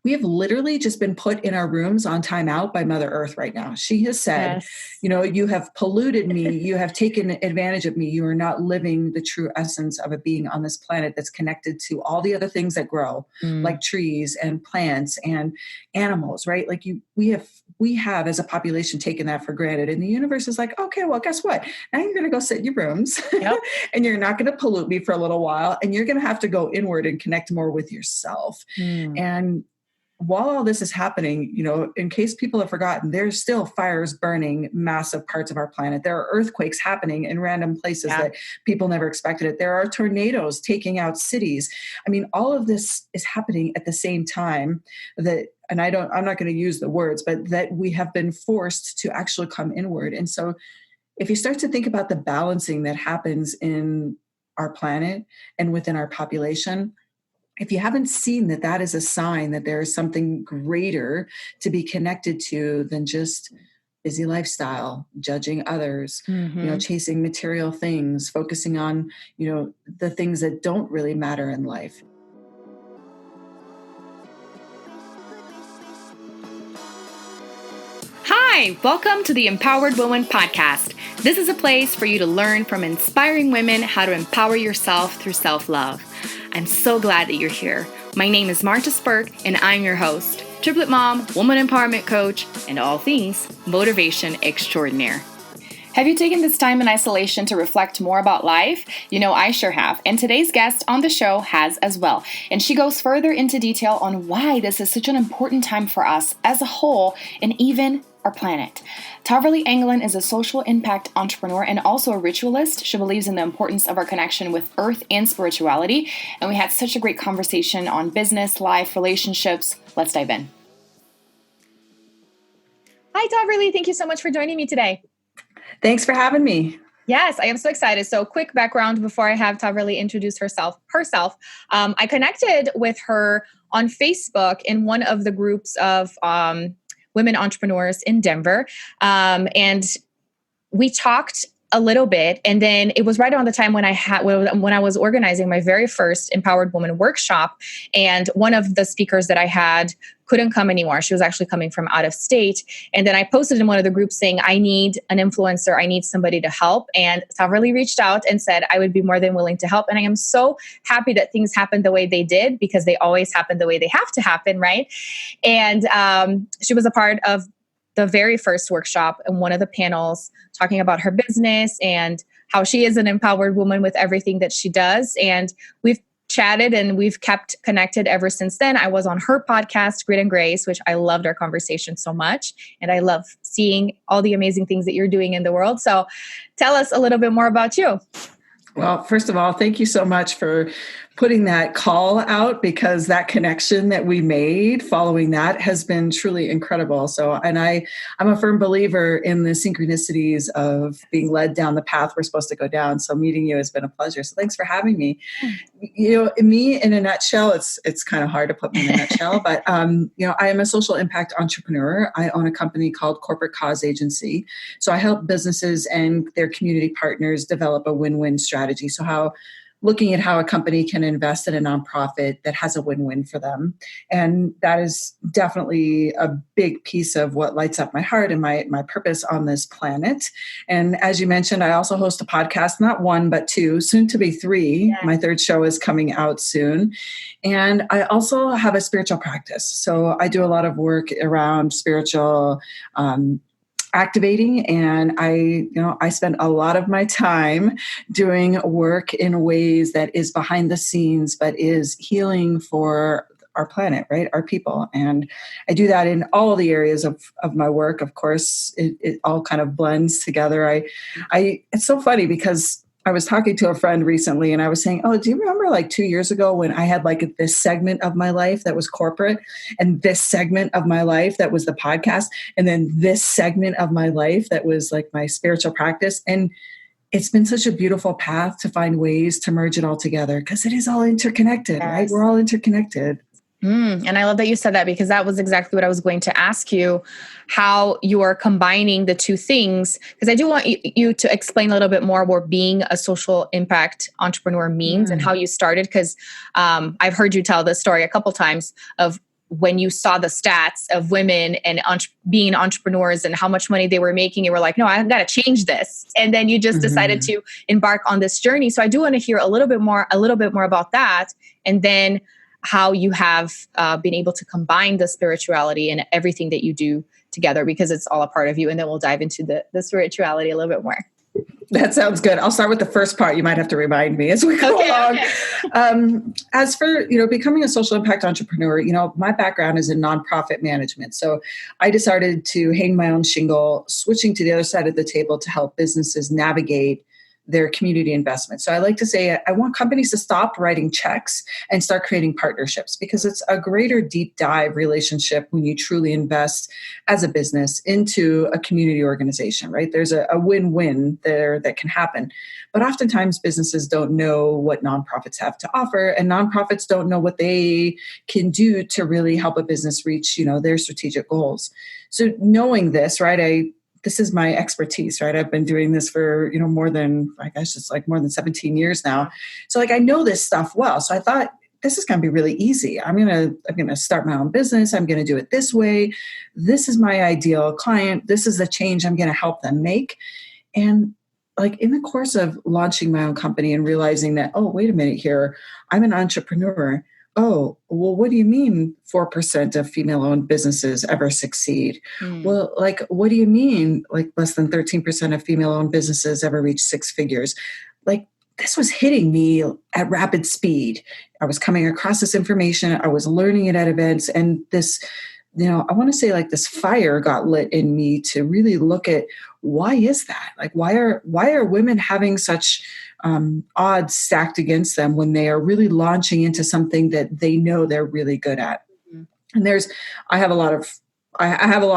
we have literally just been put in our rooms on timeout by Mother Earth right now. She has said, you have polluted me. You have taken advantage of me. You are not living the true essence of a being on this planet that's connected to all the other things that grow, like trees and plants and animals, right? Like we have as a population taken that for granted. And the universe is like, okay, well, guess what? Now you're going to go sit in your rooms and you're not going to pollute me for a little while. And you're going to have to go inward and connect more with yourself. And while all this is happening, in case people have forgotten, there's still fires burning massive parts of our planet. There are earthquakes happening in random places that people never expected it. There are tornadoes taking out cities. I mean, all of this is happening at the same time I'm not going to use the words, but that we have been forced to actually come inward. And so if you start to think about the balancing that happens in our planet and within our population, if you haven't seen that is a sign that there is something greater to be connected to than just busy lifestyle, judging others, chasing material things, focusing on, the things that don't really matter in life. Hi, welcome to the Empowered Woman Podcast. This is a place for you to learn from inspiring women how to empower yourself through self-love. I'm so glad that you're here. My name is Marta Spurk, and I'm your host, triplet mom, woman empowerment coach, and all things motivation extraordinaire. Have you taken this time in isolation to reflect more about life? I sure have. And today's guest on the show has as well. And she goes further into detail on why this is such an important time for us as a whole and even our planet. TAHVERLEE Anglen is a social impact entrepreneur and also a ritualist. She believes in the importance of our connection with earth and spirituality. And we had such a great conversation on business, life, relationships. Let's dive in. Hi, TAHVERLEE. Thank you so much for joining me today. Thanks for having me. Yes, I am so excited. So quick background before I have TAHVERLEE introduce herself. I connected with her on Facebook in one of the groups of women entrepreneurs in Denver. And we talked a little bit. And then it was right around the time when I was organizing my very first Empowered Woman workshop. And one of the speakers that I had couldn't come anymore. She was actually coming from out of state. And then I posted in one of the groups saying, I need an influencer. I need somebody to help. And TAHVERLEE reached out and said, I would be more than willing to help. And I am so happy that things happened the way they did, because they always happen the way they have to happen, right? And she was a part of the very first workshop and one of the panels talking about her business and how she is an empowered woman with everything that she does. And we've chatted and we've kept connected ever since then. I was on her podcast, Grit and Grace, which I loved our conversation so much. And I love seeing all the amazing things that you're doing in the world. So tell us a little bit more about you. Well, first of all, thank you so much for putting that call out, because that connection that we made following that has been truly incredible. So, and I'm a firm believer in the synchronicities of being led down the path we're supposed to go down. So meeting you has been a pleasure. So thanks for having me. Me in a nutshell, it's kind of hard to put me in a nutshell, but I am a social impact entrepreneur. I own a company called Corporate Cause Agency. So I help businesses and their community partners develop a win-win strategy. So looking at how a company can invest in a nonprofit that has a win-win for them. And that is definitely a big piece of what lights up my heart and my purpose on this planet. And as you mentioned, I also host a podcast, not one, but two, soon to be three. Yeah. My third show is coming out soon. And I also have a spiritual practice. So I do a lot of work around spiritual activating. And I spend a lot of my time doing work in ways that is behind the scenes, but is healing for our planet, right? Our people. And I do that in all the areas of my work. Of course, it all kind of blends together. It's so funny because I was talking to a friend recently and I was saying, do you remember like 2 years ago when I had like this segment of my life that was corporate, and this segment of my life that was the podcast, and then this segment of my life that was like my spiritual practice? And it's been such a beautiful path to find ways to merge it all together, because it is all interconnected, yes. Right? We're all interconnected. And I love that you said that, because that was exactly what I was going to ask you, how you are combining the two things. Because I do want you to explain a little bit more what being a social impact entrepreneur means and how you started. Because I've heard you tell this story a couple times of when you saw the stats of women and being entrepreneurs and how much money they were making, you were like, no, I've got to change this. And then you just decided to embark on this journey. So I do want to hear a little bit more about that. And then how you have been able to combine the spirituality and everything that you do together, because it's all a part of you. And then we'll dive into the spirituality a little bit more. That sounds good. I'll start with the first part. You might have to remind me as we go along. Okay. As for, becoming a social impact entrepreneur, my background is in nonprofit management. So I decided to hang my own shingle, switching to the other side of the table to help businesses navigate their community investment. So I like to say I want companies to stop writing checks and start creating partnerships, because it's a greater deep dive relationship when you truly invest as a business into a community organization, right? There's a win-win there that can happen. But oftentimes businesses don't know what nonprofits have to offer, and nonprofits don't know what they can do to really help a business reach, their strategic goals. So knowing this, right, this is my expertise, right? I've been doing this for, more than 17 years now. So I know this stuff well. So I thought this is going to be really easy. I'm going to start my own business. I'm going to do it this way. This is my ideal client. This is the change I'm going to help them make. And in the course of launching my own company and realizing that, oh, wait a minute here, I'm an entrepreneur. Oh, well, what do you mean 4% of female-owned businesses ever succeed? Well, what do you mean less than 13% of female-owned businesses ever reach six figures? This was hitting me at rapid speed. I was coming across this information. I was learning it at events. And this, I want to say this fire got lit in me to really look at, why is that? Why are women having such odds stacked against them when they are really launching into something that they know they're really good at? And I have a lot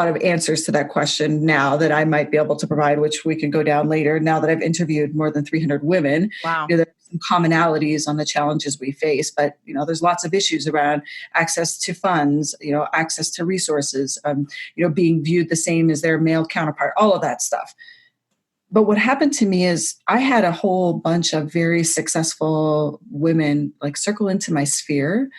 of answers to that question now that I might be able to provide, which we can go down later. Now that I've interviewed more than 300 women, wow. There are some commonalities on the challenges we face, but there's lots of issues around access to funds, access to resources, being viewed the same as their male counterpart, all of that stuff. But what happened to me is I had a whole bunch of very successful women circle into my sphere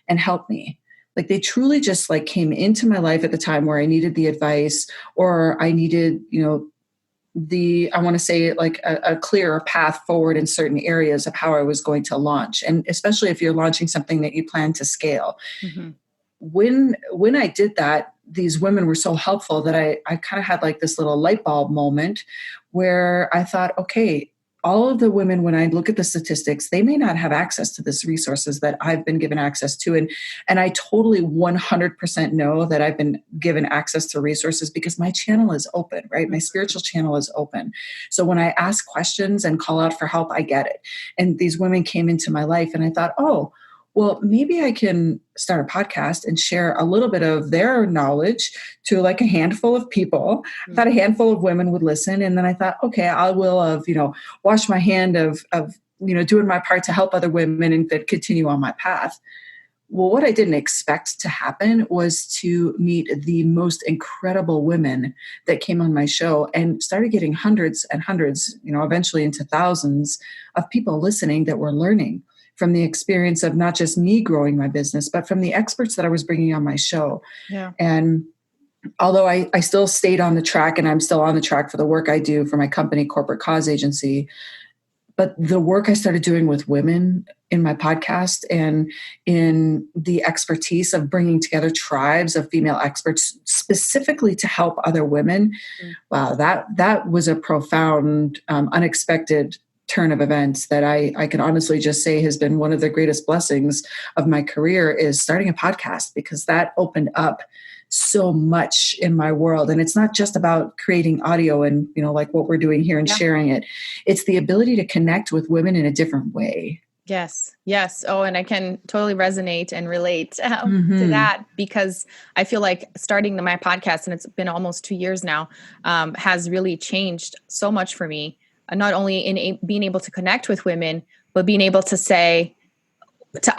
and help me. They truly just came into my life at the time where I needed the advice, or I needed, I want to say a clearer path forward in certain areas of how I was going to launch. And especially if you're launching something that you plan to scale. Mm-hmm. When I did that, these women were so helpful that I kind of had this little light bulb moment where I thought, okay, all of the women, when I look at the statistics, they may not have access to these resources that I've been given access to. And I totally 100% know that I've been given access to resources because my channel is open, right? My spiritual channel is open. So when I ask questions and call out for help, I get it. And these women came into my life and I thought, oh, well, maybe I can start a podcast and share a little bit of their knowledge to a handful of people. I thought a handful of women would listen. And then I thought, okay, I will wash my hand of doing my part to help other women and then continue on my path. Well, what I didn't expect to happen was to meet the most incredible women that came on my show and started getting hundreds and hundreds, eventually into thousands of people listening that were learning from the experience of not just me growing my business, but from the experts that I was bringing on my show. Yeah. And although I still stayed on the track, and I'm still on the track for the work I do for my company, Corporate Cause Agency, but the work I started doing with women in my podcast and in the expertise of bringing together tribes of female experts specifically to help other women, wow, that was a profound, unexpected turn of events that I can honestly just say has been one of the greatest blessings of my career, is starting a podcast, because that opened up so much in my world. And it's not just about creating audio and, what we're doing here and sharing it. It's the ability to connect with women in a different way. Yes. Yes. Oh, and I can totally resonate and relate to that, because I feel like starting my podcast, and it's been almost 2 years now, has really changed so much for me. Not only in being able to connect with women, but being able to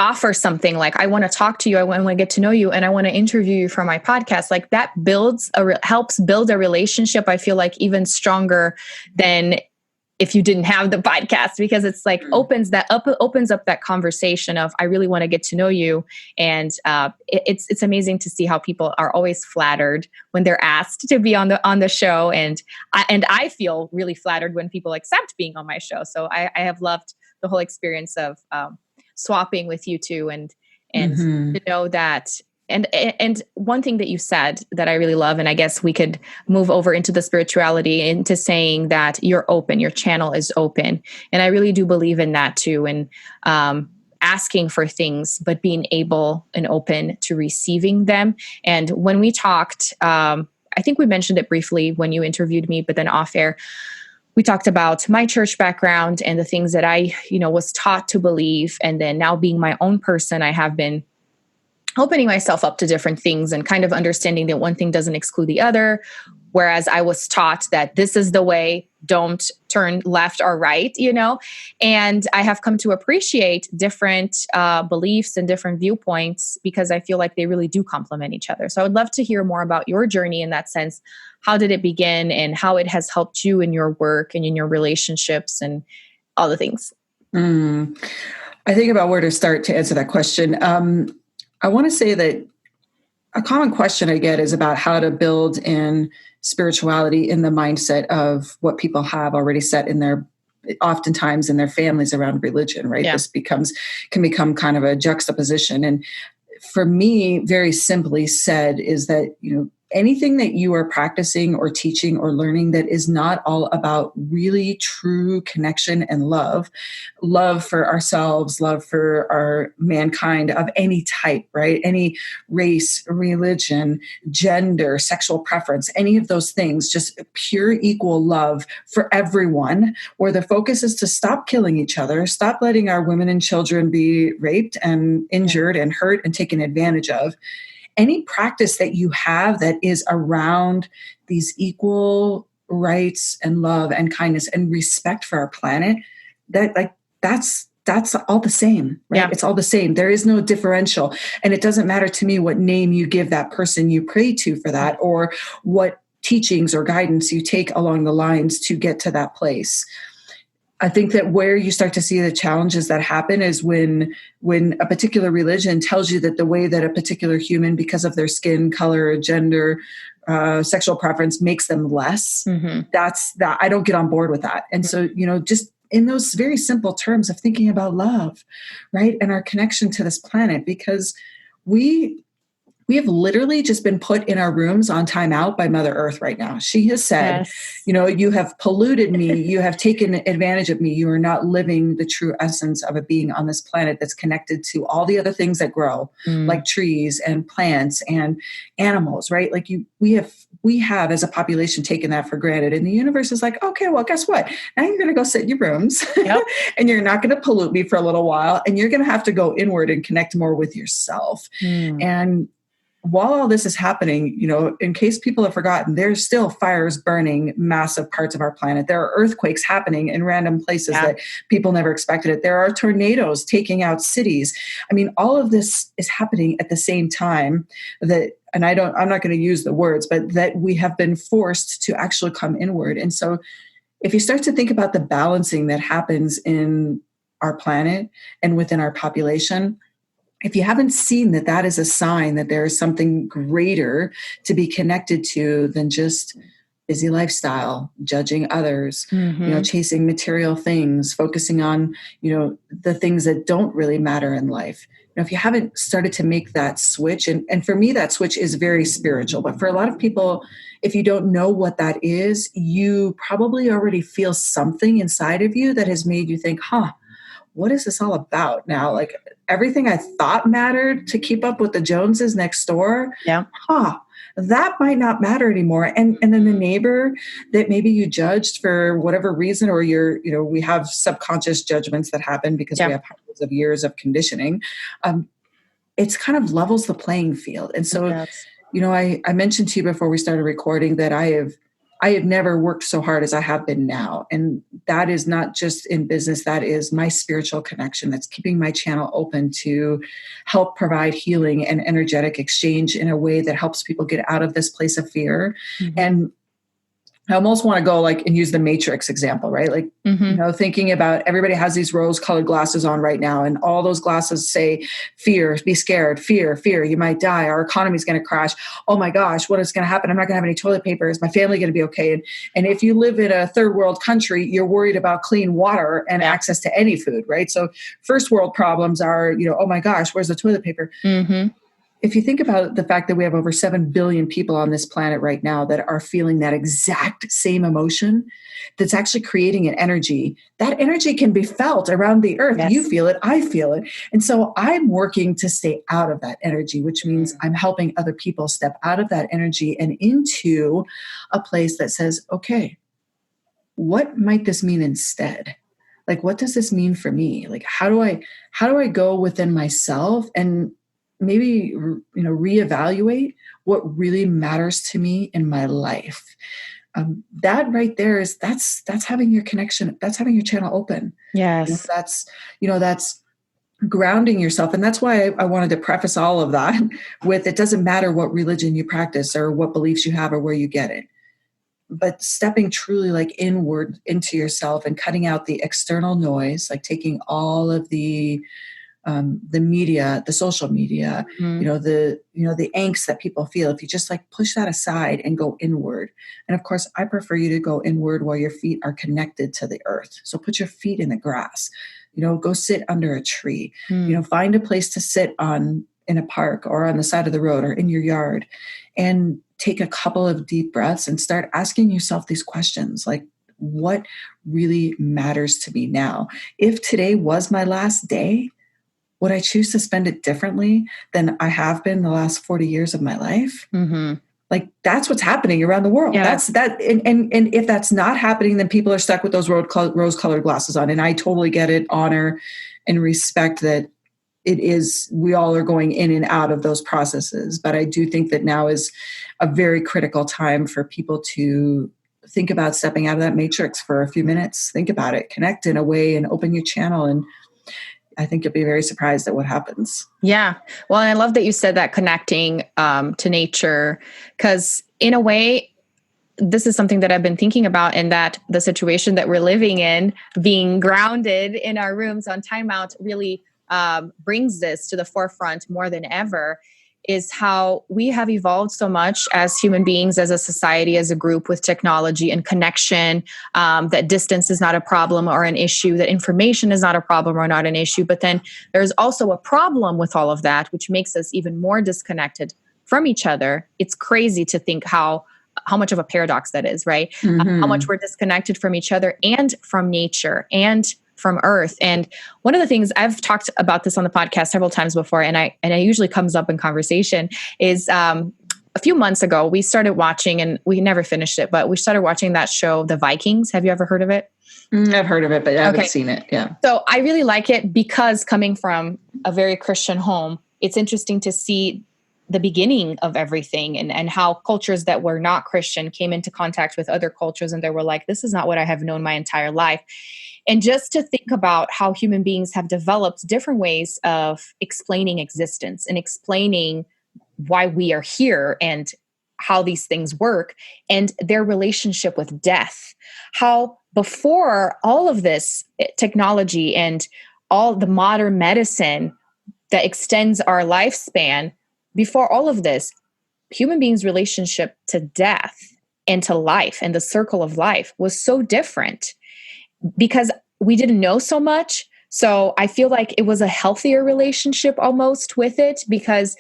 offer something like, I want to talk to you, I want to get to know you, and I want to interview you for my podcast. That helps build a relationship, I feel like, even stronger than if you didn't have the podcast, because it's like opens up that conversation of, I really want to get to know you. And it's amazing to see how people are always flattered when they're asked to be on the show. And I feel really flattered when people accept being on my show. So I have loved the whole experience of swapping with you two, and to know that. And one thing that you said that I really love, and I guess we could move over into the spirituality, into saying that you're open, your channel is open. And I really do believe in that too. And asking for things, but being able and open to receiving them. And when we talked, I think we mentioned it briefly when you interviewed me, but then off air, we talked about my church background and the things that I, was taught to believe. And then now being my own person, I have been opening myself up to different things and kind of understanding that one thing doesn't exclude the other. Whereas I was taught that this is the way, don't turn left or right, and I have come to appreciate different beliefs and different viewpoints, because I feel like they really do complement each other. So I would love to hear more about your journey in that sense. How did it begin, and how it has helped you in your work and in your relationships and all the things? I think about where to start to answer that question. I want to say that a common question I get is about how to build in spirituality in the mindset of what people have already set in oftentimes in their families around religion, right? Yeah. This can become kind of a juxtaposition. And for me, very simply said, is that, anything that you are practicing or teaching or learning that is not all about really true connection and love for ourselves, love for our mankind of any type, right? Any race, religion, gender, sexual preference, any of those things, just pure equal love for everyone, where the focus is to stop killing each other, stop letting our women and children be raped and injured and hurt and taken advantage of. Any practice that you have that is around these equal rights and love and kindness and respect for our planet, that's all the same, right? Yeah. It's all the same. There is no differential. And it doesn't matter to me what name you give that person you pray to for that, or what teachings or guidance you take along the lines to get to that place. I think that where you start to see the challenges that happen is when a particular religion tells you that the way that a particular human, because of their skin color, gender, sexual preference, makes them less. That's that. I don't get on board with that. And so, just in those very simple terms of thinking about love, right? And our connection to this planet, because we have literally just been put in our rooms on timeout by Mother Earth right now. She has said, yes, you have polluted me. You have taken advantage of me. You are not living the true essence of a being on this planet that's connected to all the other things that grow, like trees and plants and animals, right? Like we have as a population taken that for granted. And the universe is like, okay, well, guess what? Now you're going to go sit in your rooms yep. and you're not going to pollute me for a little while. And you're going to have to go inward and connect more with yourself. And while all this is happening, in case people have forgotten, there's still fires burning massive parts of our planet. There are earthquakes happening in random places that people never expected it. There are tornadoes taking out cities. I mean, all of this is happening at the same time that, and I'm not going to use the words, but that we have been forced to actually come inward. And so if you start to think about the balancing that happens in our planet and within our population, if you haven't seen that is a sign that there is something greater to be connected to than just busy lifestyle, judging others, chasing material things, focusing on, the things that don't really matter in life. If you haven't started to make that switch, and for me, that switch is very spiritual, but for a lot of people, if you don't know what that is, you probably already feel something inside of you that has made you think, what is this all about now? Like everything I thought mattered to keep up with the Joneses next door. Yeah. That might not matter anymore. And then the neighbor that maybe you judged for whatever reason, or we have subconscious judgments that happen because we have hundreds of years of conditioning. It's kind of levels the playing field. And so, I mentioned to you before we started recording that I have never worked so hard as I have been now. And that is not just in business. That is my spiritual connection that's keeping my channel open to help provide healing and energetic exchange in a way that helps people get out of this place of fear. And I almost want to go like and use the Matrix example, right? Like, thinking about everybody has these rose colored glasses on right now. And all those glasses say fear, be scared, fear, you might die. Our economy is going to crash. Oh my gosh, what is going to happen? I'm not going to have any toilet paper. Is my family going to be okay? And if you live in a third world country, you're worried about clean water and access to any food, right? So first world problems are, oh my gosh, where's the toilet paper? If you think about the fact that we have over 7 billion people on this planet right now that are feeling that exact same emotion, that's actually creating an energy, that energy can be felt around the earth. Yes. You feel it, I feel it. And so I'm working to stay out of that energy, which means I'm helping other people step out of that energy and into a place that says, okay, what might this mean instead? Like, what does this mean for me? Like, how do I go within myself and maybe, reevaluate what really matters to me in my life? That right there that's having your connection, that's having your channel open. Yes. That's grounding yourself. And that's why I wanted to preface all of that with, it doesn't matter what religion you practice or what beliefs you have or where you get it, but stepping truly like inward into yourself and cutting out the external noise, like taking all of the media, the social media, the angst that people feel. If you just like push that aside and go inward. And of course, I prefer you to go inward while your feet are connected to the earth. So put your feet in the grass, go sit under a tree, find a place to sit in a park or on the side of the road or in your yard, and take a couple of deep breaths and start asking yourself these questions. Like, what really matters to me now? If today was my last day, would I choose to spend it differently than I have been the last 40 years of my life? Like, that's what's happening around the world. Yeah. And if that's not happening, then people are stuck with those rose-colored glasses on. And I totally get it, honor and respect that it is, we all are going in and out of those processes. But I do think that now is a very critical time for people to think about stepping out of that matrix for a few minutes. Think about it, connect in a way and open your channel, and I think you'll be very surprised at what happens. Yeah. Well, and I love that you said that, connecting to nature, because in a way, this is something that I've been thinking about, and that the situation that we're living in, being grounded in our rooms on timeout, really brings this to the forefront more than ever, is how we have evolved so much as human beings, as a society, as a group, with technology and connection, that distance is not a problem or an issue, that information is not a problem or not an issue. But then there's also a problem with all of that, which makes us even more disconnected from each other. It's crazy to think how much of a paradox that is, right? How much we're disconnected from each other and from nature and from earth. And one of the things, I've talked about this on the podcast several times before, and it usually comes up in conversation, is a few months ago, we started watching, and we never finished it, but we started watching that show, The Vikings. Have you ever heard of it? I've heard of it, but I haven't seen it. Yeah. So I really like it because, coming from a very Christian home, it's interesting to see the beginning of everything, and how cultures that were not Christian came into contact with other cultures, and they were like, this is not what I have known my entire life. And just to think about how human beings have developed different ways of explaining existence and explaining why we are here and how these things work, and their relationship with death. How before all of this technology and all the modern medicine that extends our lifespan, before all of this, human beings' relationship to death and to life and the circle of life was so different, because we didn't know so much. So I feel like it was a healthier relationship almost with it, because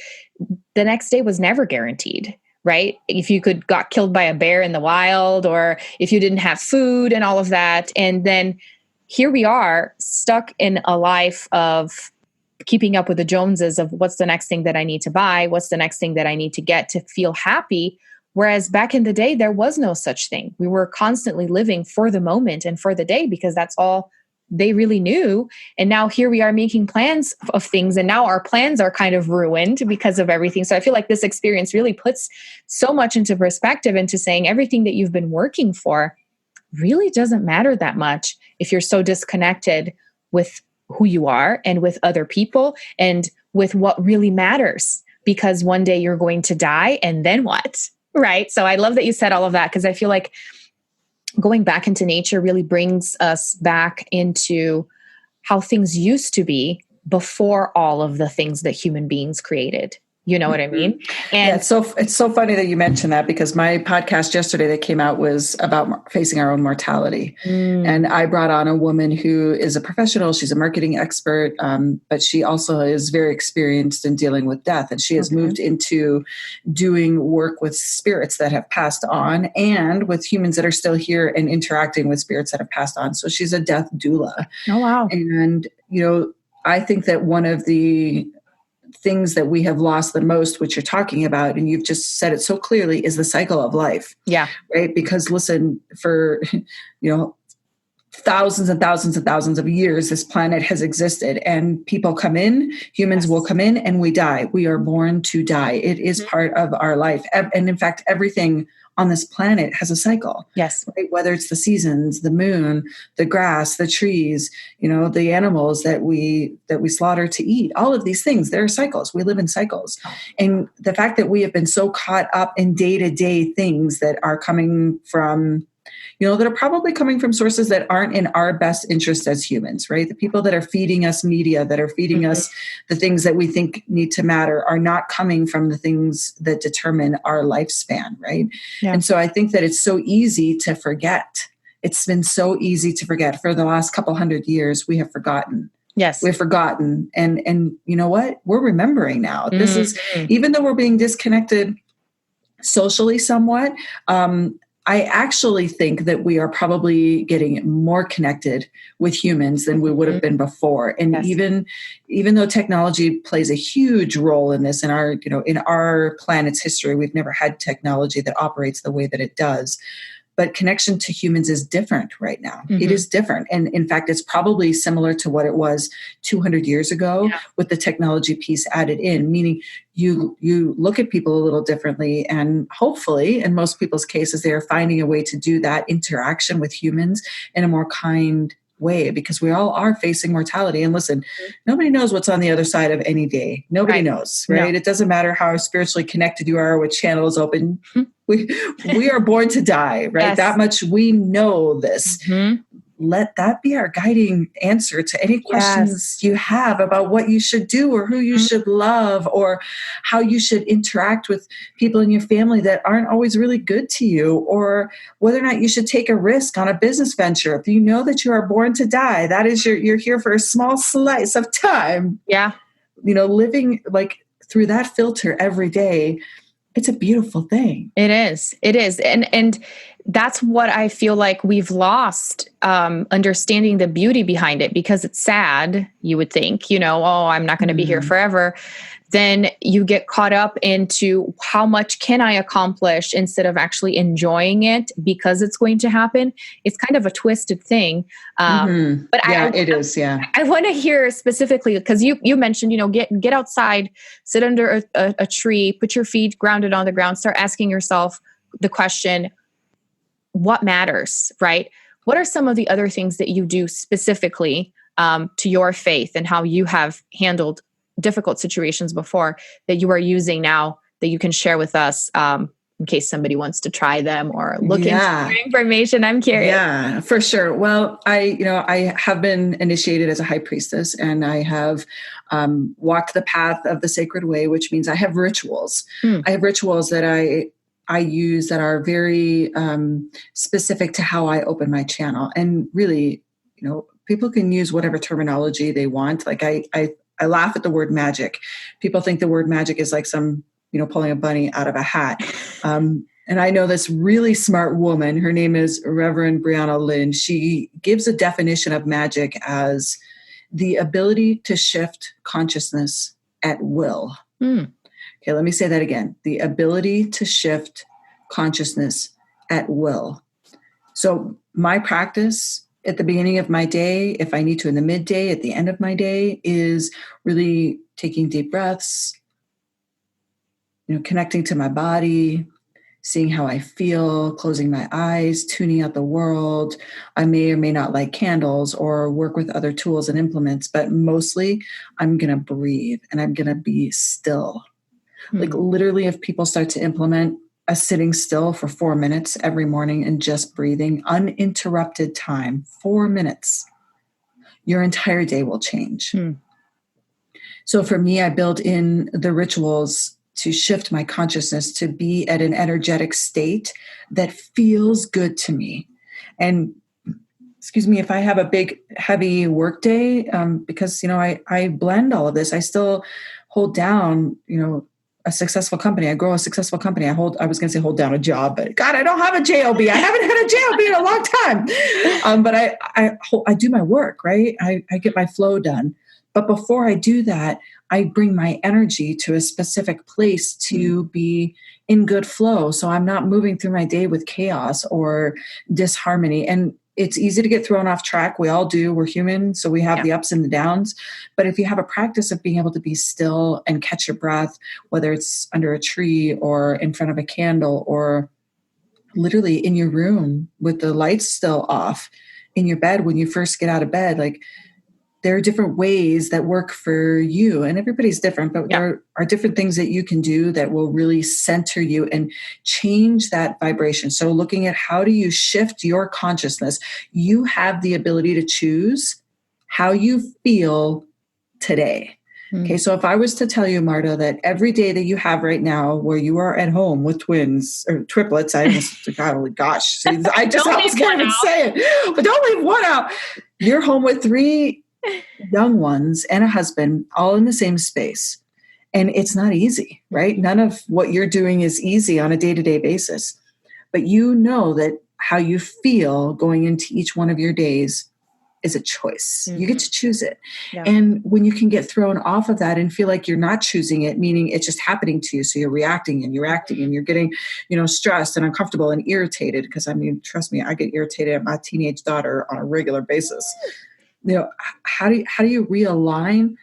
the next day was never guaranteed, right? If you got killed by a bear in the wild, or if you didn't have food and all of that. And then here we are, stuck in a life of keeping up with the Joneses of what's the next thing that I need to buy? What's the next thing that I need to get to feel happy? Whereas back in the day, there was no such thing. We were constantly living for the moment and for the day, because that's all they really knew. And now here we are making plans of things, and now our plans are kind of ruined because of everything. So I feel like this experience really puts so much into perspective, into saying everything that you've been working for really doesn't matter that much if you're so disconnected with who you are and with other people and with what really matters, because one day you're going to die, and then what? Right. So I love that you said all of that, because I feel like going back into nature really brings us back into how things used to be before all of the things that human beings created. You know what I mean? And it's so funny that you mentioned that, because my podcast yesterday that came out was about facing our own mortality. And I brought on a woman who is a professional. She's a marketing expert, but she also is very experienced in dealing with death. And she has moved into doing work with spirits that have passed on and with humans that are still here and interacting with spirits that have passed on. So she's a death doula. Oh, wow. And, I think that one of the things that we have lost the most, which you're talking about, and you've just said it so clearly, is the cycle of life. Yeah. Right. Because listen, for, thousands and thousands and thousands of years, this planet has existed, and people come in, humans will come in, and we die. We are born to die. It is part of our life. And in fact, everything on this planet has a cycle. Yes. Right? Whether it's the seasons, the moon, the grass, the trees, the animals that we slaughter to eat, all of these things, there are cycles. We live in cycles. And the fact that we have been so caught up in day-to-day things that are coming from, that are probably coming from sources that aren't in our best interest as humans, right? The people that are feeding us media, that are feeding us the things that we think need to matter, are not coming from the things that determine our lifespan, right? Yeah. And so I think that it's so easy to forget. It's been so easy to forget. For the last couple hundred years, we have forgotten. Yes. We've forgotten. And you know what? We're remembering now. This is, even though we're being disconnected socially somewhat, I actually think that we are probably getting more connected with humans than we would have been before. And even though technology plays a huge role in this, in our planet's history, we've never had technology that operates the way that it does. But connection to humans is different right now. It is different. And in fact, it's probably similar to what it was 200 years ago with the technology piece added in, meaning you look at people a little differently. And hopefully, in most people's cases, they are finding a way to do that interaction with humans in a more kind way, because we all are facing mortality. And listen, nobody knows what's on the other side of any day. Nobody knows, right? No. It doesn't matter how spiritually connected you are, which channel is open. We are born to die, right? Yes. That much we know this. Let that be our guiding answer to any questions you have about what you should do, or who you should love, or how you should interact with people in your family that aren't always really good to you, or whether or not you should take a risk on a business venture. If you know that you are born to die, that is you're here for a small slice of time. Yeah. Living like through that filter every day. It's a beautiful thing. It is. And that's what I feel like we've lost, understanding the beauty behind it, because it's sad. You would think, I'm not going to be here forever. Then you get caught up into how much can I accomplish instead of actually enjoying it because it's going to happen. It's kind of a twisted thing. But it is. Yeah. I want to hear specifically, because you mentioned, get outside, sit under a tree, put your feet grounded on the ground, start asking yourself the question, what matters, right? What are some of the other things that you do specifically to your faith and how you have handled difficult situations before that you are using now that you can share with us in case somebody wants to try them or look into more information? I'm curious. Yeah, for sure. Well, I have been initiated as a high priestess, and I have walked the path of the sacred way, which means I have rituals. I have rituals that I use that are very specific to how I open my channel. And really, people can use whatever terminology they want. Like I laugh at the word magic. People think the word magic is like some, pulling a bunny out of a hat. And I know this really smart woman, her name is Reverend Brianna Lynn. She gives a definition of magic as the ability to shift consciousness at will. Okay, let me say that again. The ability to shift consciousness at will. So my practice at the beginning of my day, if I need to in the midday, at the end of my day, is really taking deep breaths, connecting to my body, seeing how I feel, closing my eyes, tuning out the world. I may or may not light candles or work with other tools and implements, but mostly I'm going to breathe and I'm going to be still. Like literally, if people start to implement a sitting still for 4 minutes every morning and just breathing, uninterrupted time, 4 minutes, your entire day will change. So for me, I build in the rituals to shift my consciousness to be at an energetic state that feels good to me. And excuse me, if I have a big, heavy work day, because, I blend all of this, I still hold down, a successful company. I grow a successful company. I was going to say hold down a job, but God, I don't have a JOB. I haven't had a JOB in a long time. But I do my work, right? I get my flow done. But before I do that, I bring my energy to a specific place to be in good flow. So I'm not moving through my day with chaos or disharmony. And it's easy to get thrown off track. We all do. We're human. So we have the ups and the downs. But if you have a practice of being able to be still and catch your breath, whether it's under a tree or in front of a candle or literally in your room with the lights still off, in your bed when you first get out of bed, like, there are different ways that work for you, and everybody's different, but there are different things that you can do that will really center you and change that vibration. So looking at how do you shift your consciousness, you have the ability to choose how you feel today. Okay, so if I was to tell you, Marta, that every day that you have right now where you are at home with twins or triplets, oh gosh, see, I just can't even say it, but don't leave one out. You're home with 3 young ones and a husband all in the same space. And it's not easy, right? None of what you're doing is easy on a day-to-day basis. But you know that how you feel going into each one of your days is a choice. You get to choose it. Yeah. And when you can get thrown off of that and feel like you're not choosing it, meaning it's just happening to you. So you're reacting and you're acting and you're getting, stressed and uncomfortable and irritated. Because trust me, I get irritated at my teenage daughter on a regular basis. How do you realign?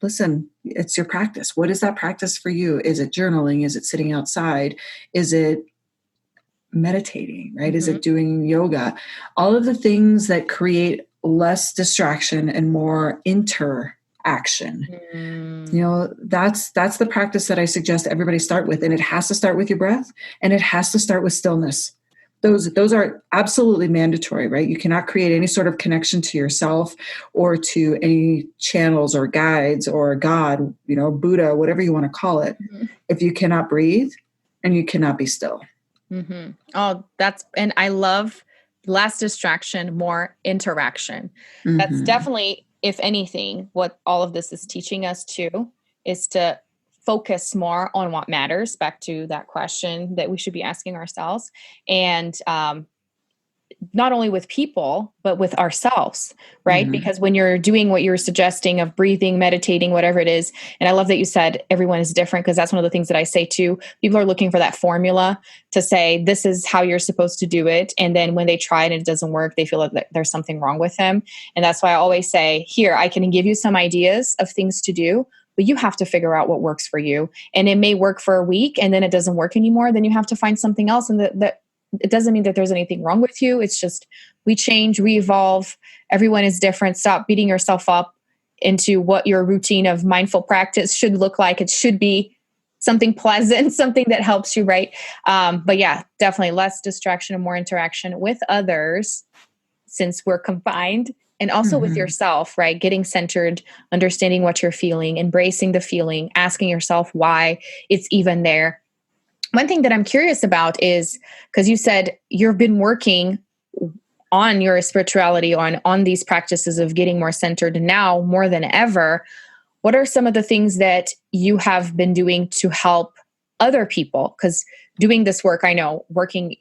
Listen, it's your practice. What is that practice for you? Is it journaling? Is it sitting outside? Is it meditating, right? Is it doing yoga? All of the things that create less distraction and more interaction. That's the practice that I suggest everybody start with. And it has to start with your breath, and it has to start with stillness. Those are absolutely mandatory, right? You cannot create any sort of connection to yourself or to any channels or guides or God, Buddha, whatever you want to call it, if you cannot breathe and you cannot be still. Oh, and I love less distraction, more interaction. That's definitely, if anything, what all of this is teaching us too, is to focus more on what matters, back to that question that we should be asking ourselves. And not only with people, but with ourselves, right? Because when you're doing what you're suggesting of breathing, meditating, whatever it is, and I love that you said everyone is different, because that's one of the things that I say too. People are looking for that formula to say, this is how you're supposed to do it. And then when they try it and it doesn't work, they feel like there's something wrong with them. And that's why I always say, here, I can give you some ideas of things to do, but you have to figure out what works for you. And it may work for a week and then it doesn't work anymore. Then you have to find something else. And that it doesn't mean that there's anything wrong with you. It's just, we change, we evolve. Everyone is different. Stop beating yourself up into what your routine of mindful practice should look like. It should be something pleasant, something that helps you, right? But yeah, definitely less distraction and more interaction with others since we're confined. And also with yourself, right? Getting centered, understanding what you're feeling, embracing the feeling, asking yourself why it's even there. One thing that I'm curious about is, because you said you've been working on your spirituality, on these practices of getting more centered now more than ever. What are some of the things that you have been doing to help other people? Because doing this work, I know, working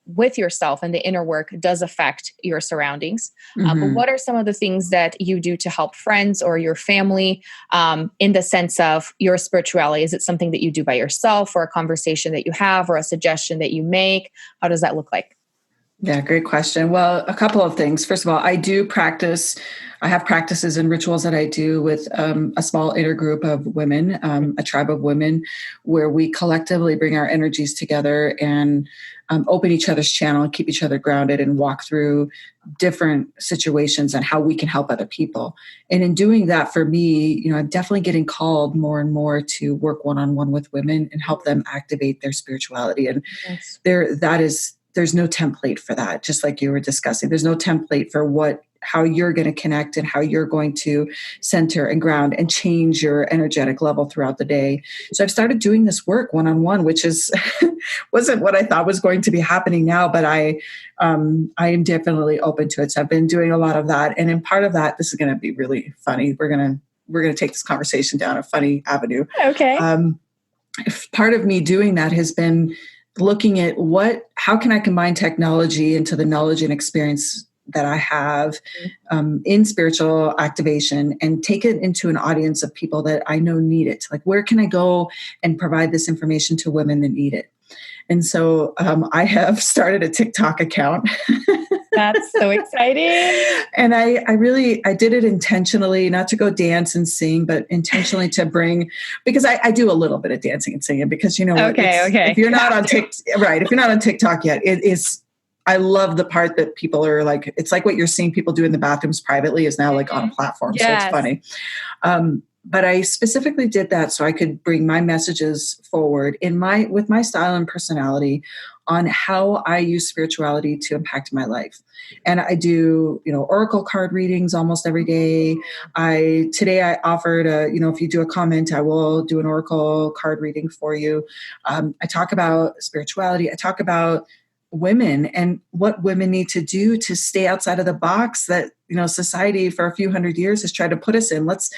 with yourself and the inner work does affect your surroundings. But what are some of the things that you do to help friends or your family in the sense of your spirituality? Is it something that you do by yourself, or a conversation that you have, or a suggestion that you make? How does that look like? Yeah, great question. Well, a couple of things. First of all, I have practices and rituals that I do with a small inner group of women, a tribe of women, where we collectively bring our energies together and open each other's channel and keep each other grounded and walk through different situations and how we can help other people. And in doing that, for me, I'm definitely getting called more and more to work one-on-one with women and help them activate their spirituality. And Yes. there's no template for that. Just like you were discussing, there's no template for how you're going to connect and how you're going to center and ground and change your energetic level throughout the day. So I've started doing this work one-on-one, which is wasn't what I thought was going to be happening now, but I am definitely open to it. So I've been doing a lot of that. And in part of that, this is going to be really funny. We're going to take this conversation down a funny avenue. Okay. Part of me doing that has been looking at how can I combine technology into the knowledge and experience that I have in spiritual activation and take it into an audience of people that I know need it. Like, where can I go and provide this information to women that need it? And so I have started a TikTok account. That's so exciting. And I did it intentionally, not to go dance and sing, but intentionally to bring, because I do a little bit of dancing and singing, because okay. If you're not on TikTok, right, if you're not on TikTok yet, it is, I love the part that people are like, it's like what you're seeing people do in the bathrooms privately is now like on a platform. Yes. So it's funny. But I specifically did that so I could bring my messages forward with my style and personality on how I use spirituality to impact my life. And I do, oracle card readings almost every day. Today I offered if you do a comment, I will do an oracle card reading for you. I talk about spirituality. I talk about women and what women need to do to stay outside of the box that society for a few hundred years has tried to put us in. Let's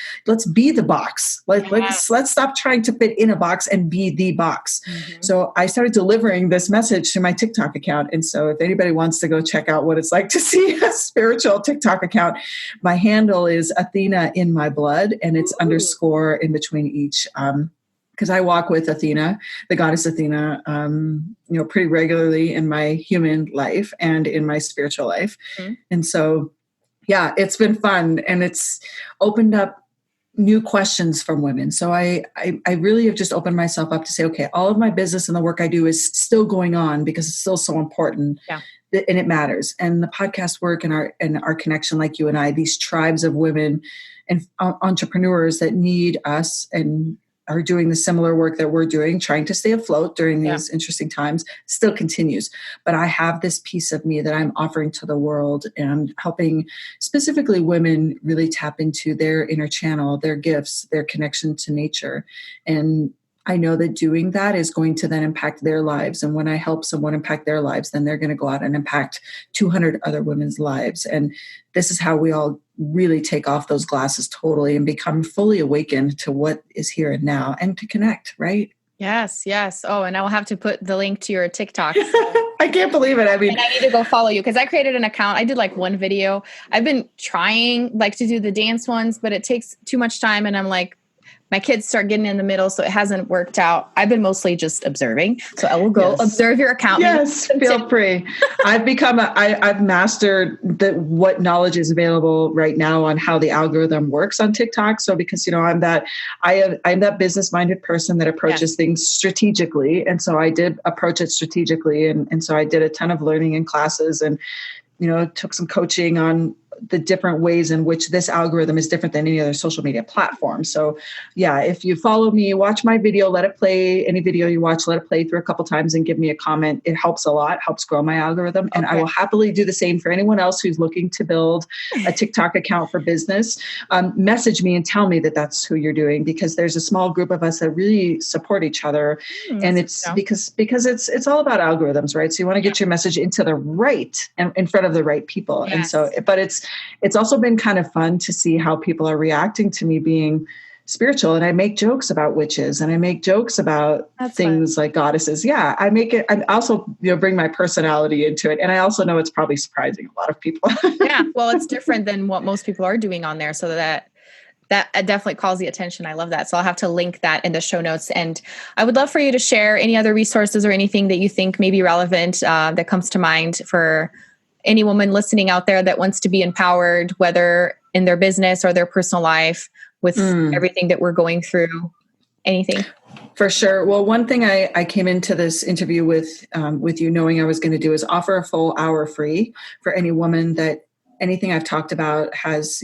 be the box. Let's stop trying to fit in a box and be the box. Mm-hmm. So I started delivering this message to my TikTok account. And so if anybody wants to go check out what it's like to see a spiritual TikTok account, my handle is Athena in my blood, and it's _ in between each. Because I walk with Athena, the goddess Athena, pretty regularly in my human life and in my spiritual life. Mm-hmm. And so, yeah, it's been fun, and it's opened up new questions from women. So I really have just opened myself up to say, okay, all of my business and the work I do is still going on because it's still so important. Yeah. And it matters. And the podcast work and our connection, like you and I, these tribes of women and entrepreneurs that need us and are doing the similar work that we're doing, trying to stay afloat during these interesting times, still continues. But I have this piece of me that I'm offering to the world and helping specifically women really tap into their inner channel, their gifts, their connection to nature. And I know that doing that is going to then impact their lives. And when I help someone impact their lives, then they're going to go out and impact 200 other women's lives. And this is how we all really take off those glasses totally and become fully awakened to what is here and now and to connect, right? Yes. Oh, and I will have to put the link to your TikTok. So. I can't believe it. I mean, and I need to go follow you because I created an account. I did like one video. I've been trying to do the dance ones, but it takes too much time. And I'm like, my kids start getting in the middle, so it hasn't worked out. I've been mostly just observing. So I will go observe your account. Yes, feel free. I've mastered what knowledge is available right now on how the algorithm works on TikTok. So because, I'm that business-minded person that approaches things strategically. And so I did approach it strategically. And so I did a ton of learning in classes and, took some coaching on the different ways in which this algorithm is different than any other social media platform. So yeah, if you follow me, watch my video, let it play, any video you watch, let it play through a couple times and give me a comment. It helps a lot, helps grow my algorithm. And I will happily do the same for anyone else who's looking to build a TikTok account for business. Message me and tell me that that's who you're doing, because there's a small group of us that really support each other. And it's because it's all about algorithms, right? So you want to get your message into the right and in front of the right people. Yes. And so, but it's also been kind of fun to see how people are reacting to me being spiritual. And I make jokes about witches and I make jokes about things like goddesses. Yeah, I make it. I also bring my personality into it. And I also know it's probably surprising a lot of people. Yeah, well, it's different than what most people are doing on there. So that That definitely calls the attention. I love that. So I'll have to link that in the show notes. And I would love for you to share any other resources or anything that you think may be relevant that comes to mind for any woman listening out there that wants to be empowered, whether in their business or their personal life, with everything that we're going through. Anything? For sure. Well, one thing I came into this interview with you knowing I was going to do is offer a full hour free for any woman that anything I've talked about has,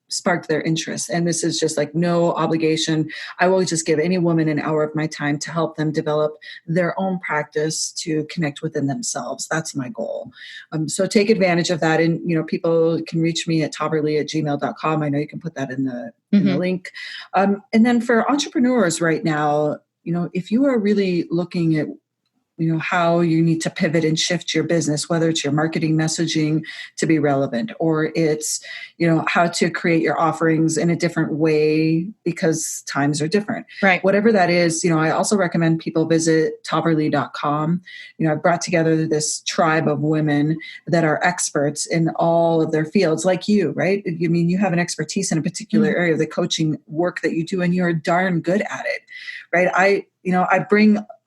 sparked their interest. And this is just like no obligation. I will just give any woman an hour of my time to help them develop their own practice to connect within themselves. That's my goal. So take advantage of that. And, people can reach me at tahverlee@gmail.com. I know you can put that in the link. And then for entrepreneurs right now, if you are really looking at how you need to pivot and shift your business, whether it's your marketing messaging to be relevant, or it's, how to create your offerings in a different way because times are different. Right. Whatever that is, I also recommend people visit tahverlee.com. I've brought together this tribe of women that are experts in all of their fields, like you, right? I mean, you have an expertise in a particular area of the coaching work that you do, and you're darn good at it, right?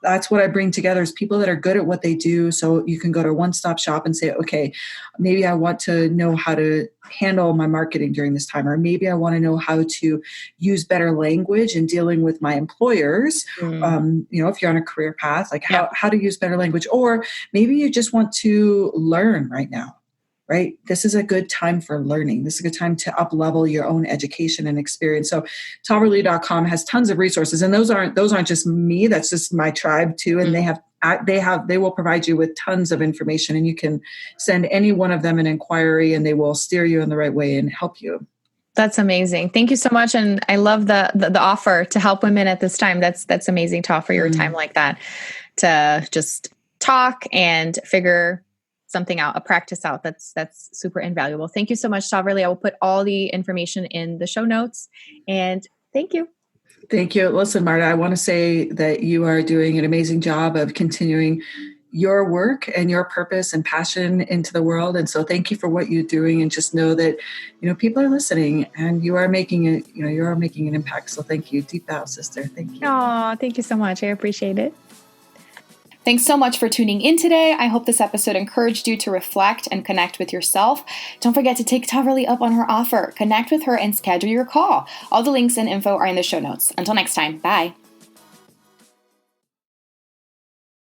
That's what I bring together is people that are good at what they do. So you can go to a one-stop shop and say, okay, maybe I want to know how to handle my marketing during this time, or maybe I want to know how to use better language in dealing with my employers. If you're on a career path, like how to use better language, or maybe you just want to learn right now. Right? This is a good time for learning. This is a good time to up-level your own education and experience. So tahverlee.com has tons of resources, and those aren't just me. That's just my tribe too. And they will provide you with tons of information, and you can send any one of them an inquiry, and they will steer you in the right way and help you. That's amazing. Thank you so much. And I love the offer to help women at this time. That's amazing to offer your time like that, to just talk and figure something out, a practice out. That's super invaluable. Thank you so much, TAHVERLEE. I will put all the information in the show notes, and thank you. Thank you. Listen, Marta, I want to say that you are doing an amazing job of continuing your work and your purpose and passion into the world. And so thank you for what you're doing, and just know that, people are listening and you are making it, you are making an impact. So thank you. Deep bow, sister. Thank you. Oh, thank you so much. I appreciate it. Thanks so much for tuning in today. I hope this episode encouraged you to reflect and connect with yourself. Don't forget to take TAHVERLEE up on her offer. Connect with her and schedule your call. All the links and info are in the show notes. Until next time, bye.